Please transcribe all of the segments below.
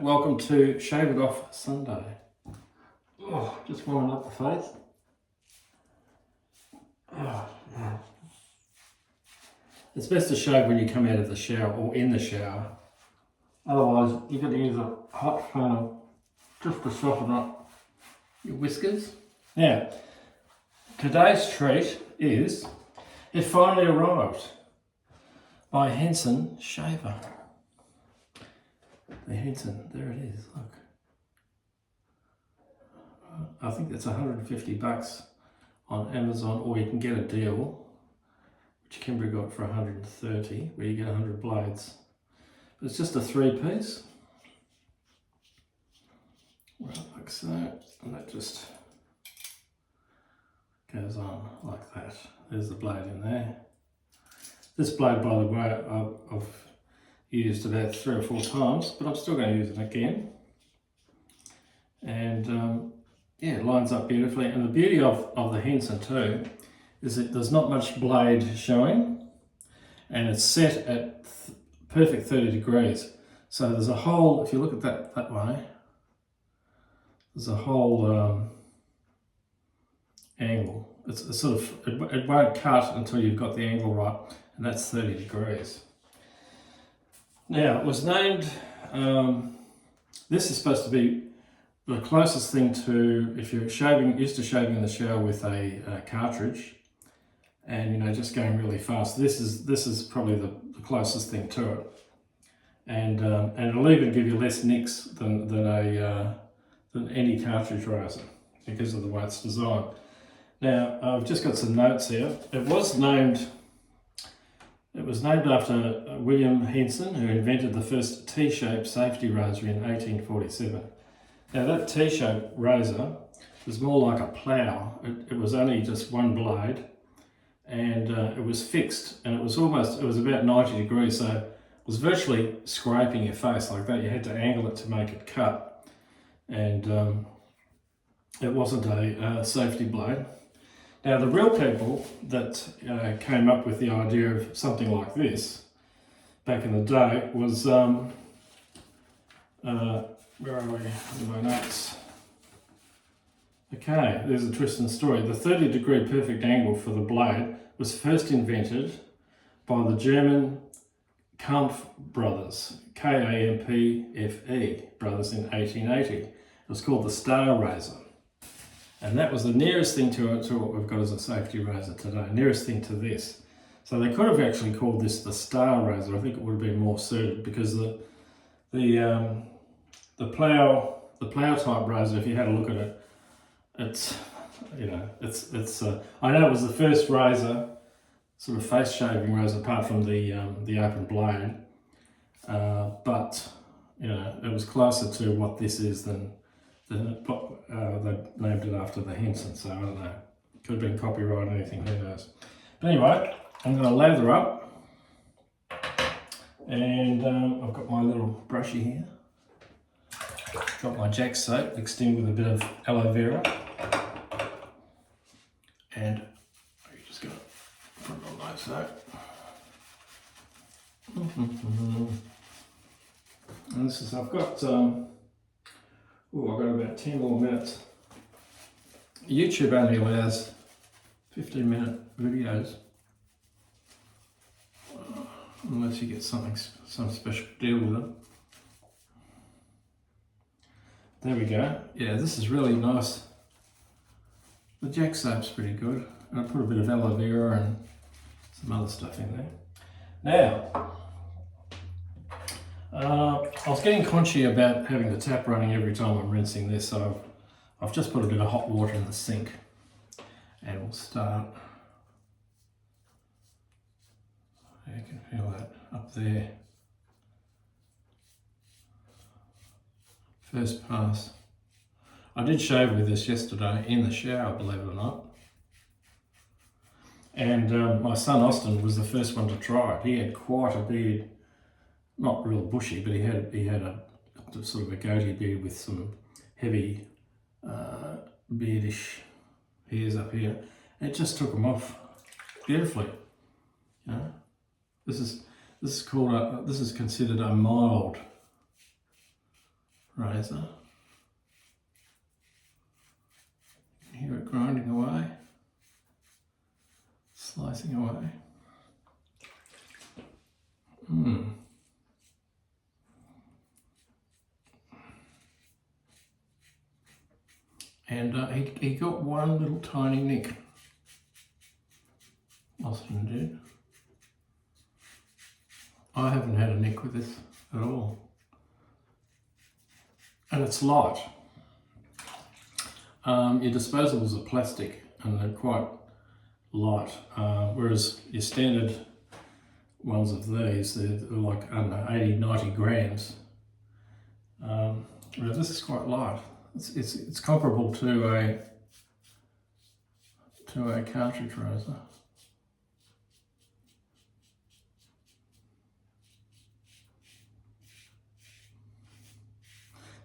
Welcome to Shave It Off Sunday. Oh, just warming up the face. Oh, man. It's best to shave when you come out of the shower or in the shower. Otherwise, you've got to use a hot funnel just to soften up your whiskers. Now, today's treat is, it finally arrived by Henson shaver. The Henson, there it is, look. I think that's $150 on Amazon, or you can get a deal, which Kimber got for $130, where you get 100 blades. But it's just a 3-piece. Right, like so, and that just goes on like that. There's the blade in there. This blade, by the way, I've used about 3 or 4 times, but I'm still going to use it again. And yeah, it lines up beautifully. And the beauty of the Henson too is that there's not much blade showing, and it's set at perfect 30 degrees. So there's a whole, if you look at that way, there's a whole angle. It's sort of, it won't cut until you've got the angle right, and that's 30 degrees. Now, it was named, this is supposed to be the closest thing to, if you're used to shaving in the shower with a cartridge, and just going really fast. This is probably the closest thing to it, and it'll even give you less nicks than any cartridge razor because of the way it's designed. Now, I've just got some notes here. It was named after William Henson, who invented the first T-shaped safety razor in 1847. Now that T-shaped razor was more like a plough. It was only just one blade, and it was fixed, and it was about 90 degrees, so it was virtually scraping your face like that. You had to angle it to make it cut, and it wasn't a safety blade. Now, the real people that came up with the idea of something like this back in the day was, where are we in my notes? Okay, there's a twist in the story. The 30-degree perfect angle for the blade was first invented by the German Kampf brothers, Kampfe brothers, in 1880. It was called the Star Razor. And that was the nearest thing to what we've got as a safety razor today, nearest thing to this. So they could have actually called this the Star Razor. I think it would have been more suited, because the plough type razor, if you had a look at it, it's I know it was the first razor, sort of face shaving razor, apart from the open blade, but it was closer to what this is than they named it after the Henson, so I don't know. Could have been copyright or anything, who knows. But anyway, I'm going to lather up, and I've got my little brushy here. Got my Jack soap mixed in with a bit of aloe vera, and I'm just going to put it on my soap. And this is, I've got about 10 more minutes. YouTube only allows 15-minute videos, unless you get some special deal with them. There we go. Yeah, this is really nice. The Jack soap's pretty good. And I put a bit of aloe vera and some other stuff in there. Now, I was getting conscious about having the tap running every time I'm rinsing this, so I've just put a bit of hot water in the sink, and we'll start. You can feel that up there. First pass. I did shave with this yesterday in the shower, believe it or not. And my son Austin was the first one to try it. He had quite a beard. Not real bushy, but he had a sort of a goatee beard with some heavy beardish hairs up here. It just took them off beautifully. This is considered a mild razor. You can hear it grinding away, slicing away. And he got one little tiny nick. Austin did. I haven't had a nick with this at all. And it's light. Your disposables are plastic and they're quite light, whereas your standard ones of these, they're like, I don't know, 80, 90 grams. Whereas this is quite light. It's comparable to a cartridge razor.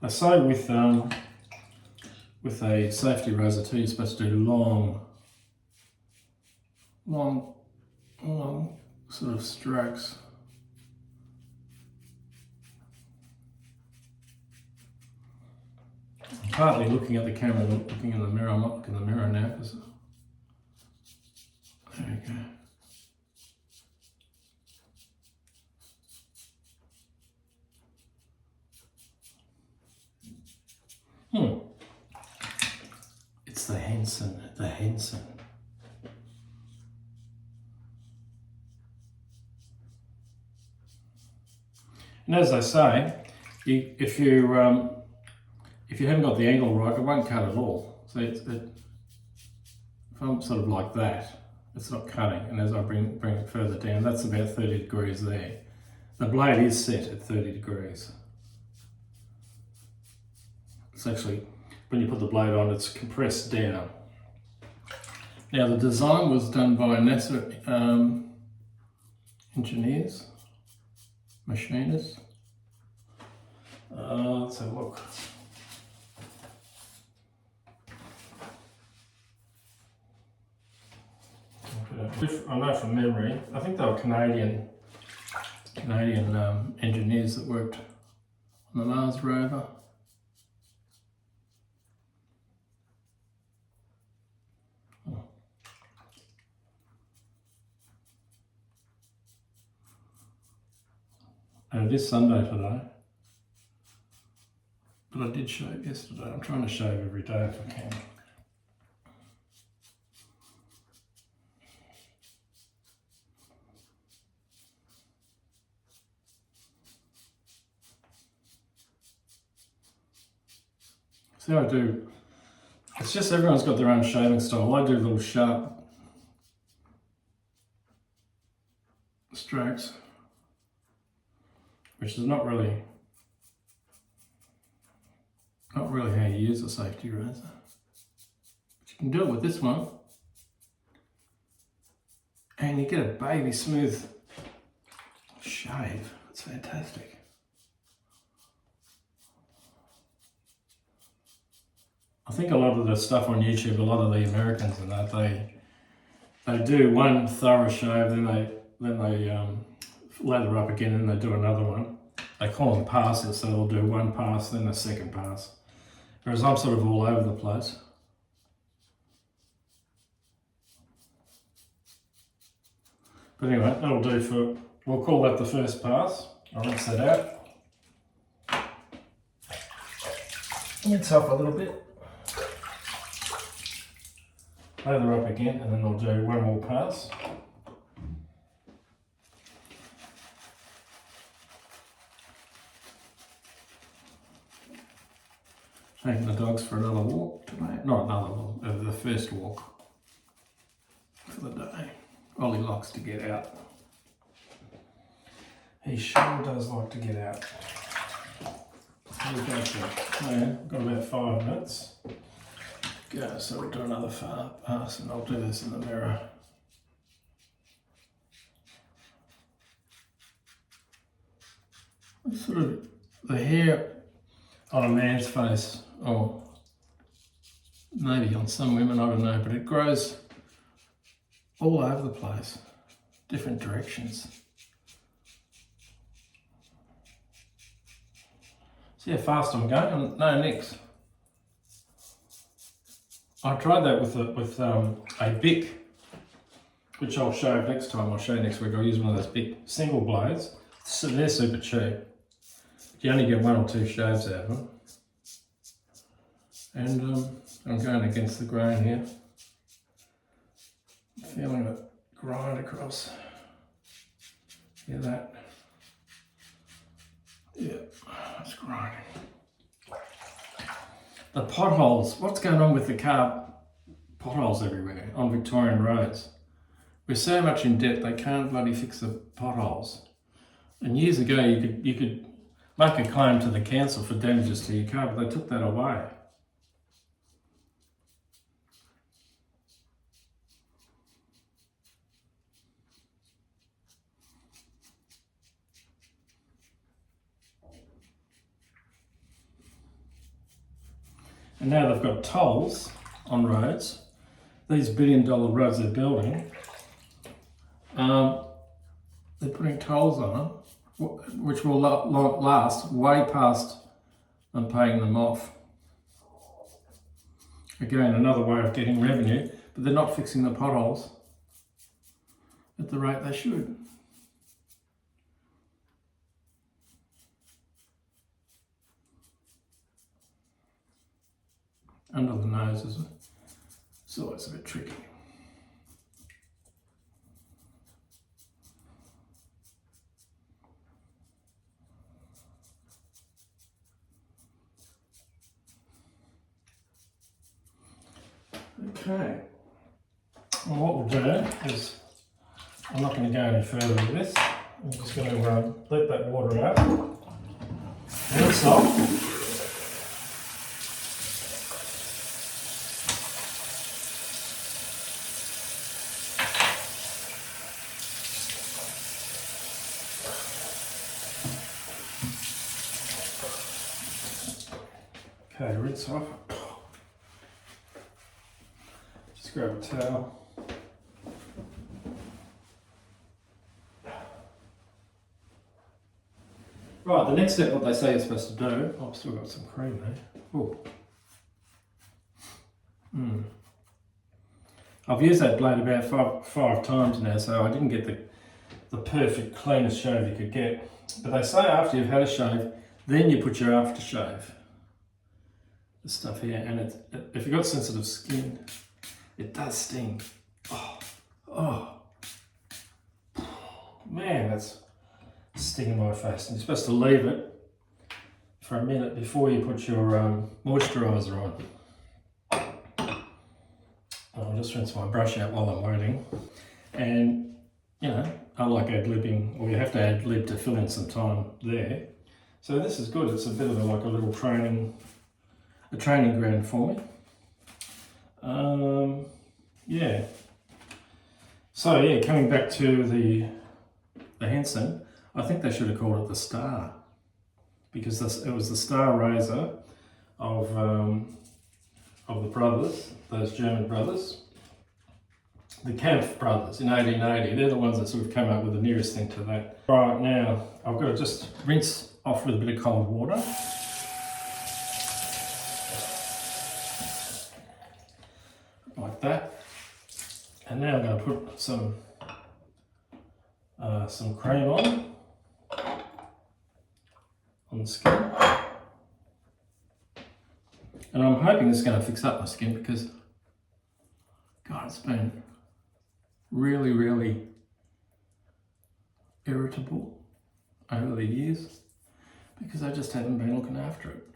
I say with a safety razor too, you're supposed to do long sort of strokes. I'm partly looking at the camera, looking in the mirror. I'm not looking in the mirror now because there we go. It's the Henson. And as I say, if you haven't got the angle right, it won't cut at all. So if I'm sort of like that, it's not cutting. And as I bring it further down, that's about 30 degrees there. The blade is set at 30 degrees. It's actually, when you put the blade on, it's compressed down. Now the design was done by NASA engineers, machinists. Let's have a look. I know from memory, I think they were Canadian engineers that worked on the Mars rover. And it is Sunday today, but I did shave yesterday. I'm trying to shave every day if I can. See, I do, it's just everyone's got their own shaving style. I do little sharp strokes, which is not really how you use a safety razor. But you can do it with this one, and you get a baby smooth shave. It's fantastic. I think a lot of the stuff on YouTube, a lot of the Americans and that, they do one thorough shave, then they lather up again, and they do another one. They call them passes, so they'll do one pass, then a second pass. Whereas I'm sort of all over the place. But anyway, that'll do for, we'll call that the first pass. I'll rinse that out. Rinse off a little bit. Lather up again, and then I'll do one more pass. Taking the dogs for another walk today. Not another walk, the first walk for the day. Ollie likes to get out. He sure does like to get out. Here we go for, got about 5 minutes. Go, so we'll do another pass, and I'll do this in the mirror. Sort of the hair on a man's face, or maybe on some women, I don't know, but it grows all over the place, different directions. See how fast I'm going? No nicks. I tried that with a Bic, which I'll show next time. I'll show you next week. I'll use one of those big single blades. So they're super cheap. You only get 1 or 2 shaves out of them. And I'm going against the grain here. Feeling it grind across. Hear that? Yeah, it's grinding. The potholes. What's going on with the car potholes everywhere on Victorian roads? We're so much in debt they can't bloody fix the potholes. And years ago you could make a claim to the council for damages to your car, but they took that away. And now they've got tolls on roads. These billion-dollar roads they're building, they're putting tolls on them, which will last way past them paying them off. Again, another way of getting revenue, but they're not fixing the potholes at the rate they should. Under the nose is always a bit tricky. Okay, well, what we'll do is, I'm not going to go any further with this. I'm just going to let that water out. Rinse off. Okay, rinse off. Just grab a towel. Right, the next step, what they say you're supposed to do, I've still got some cream there. Ooh. I've used that blade about five times now, so I didn't get the perfect cleanest shave you could get. But they say after you've had a shave, then you put your aftershave. The stuff here, and if you've got sensitive skin, it does sting. Oh, man, that's stinging my face. And you're supposed to leave it for a minute before you put your moisturiser on. I'll just rinse my brush out while I'm waiting. And, you know, I like ad-libbing, or you have to ad-lib to fill in some time there. So this is good. It's a bit of like a little training ground for me. Yeah. So yeah, coming back to the Henson, I think they should have called it the Star, because it was the Star razor of the brothers, those German brothers, the Kampf brothers in 1880. They're the ones that sort of came up with the nearest thing to that. Right, now I've got to just rinse off with a bit of cold water. Like that. And now I'm going to put some cream on the skin. And I'm hoping this is going to fix up my skin, because God, it's been really, really irritable over the years, because I just haven't been looking after it.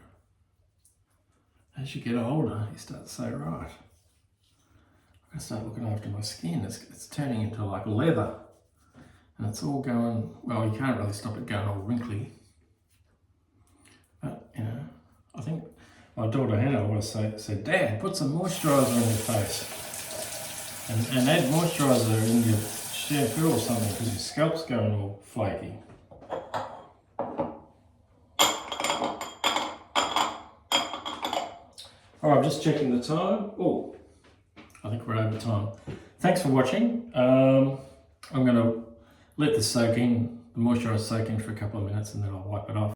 As you get older, you start to say, right, I'm going to start looking after my skin. It's turning into like leather, and it's all going, well, you can't really stop it going all wrinkly. But, you know, I think my daughter Hannah always said, Dad, put some moisturiser on your face. And add moisturiser in your shampoo or something, because your scalp's going all flaky. All right, I'm just checking the time. Oh, I think we're over time. Thanks for watching. I'm going to let this soak in, the moisturiser soak in for a couple of minutes, and then I'll wipe it off.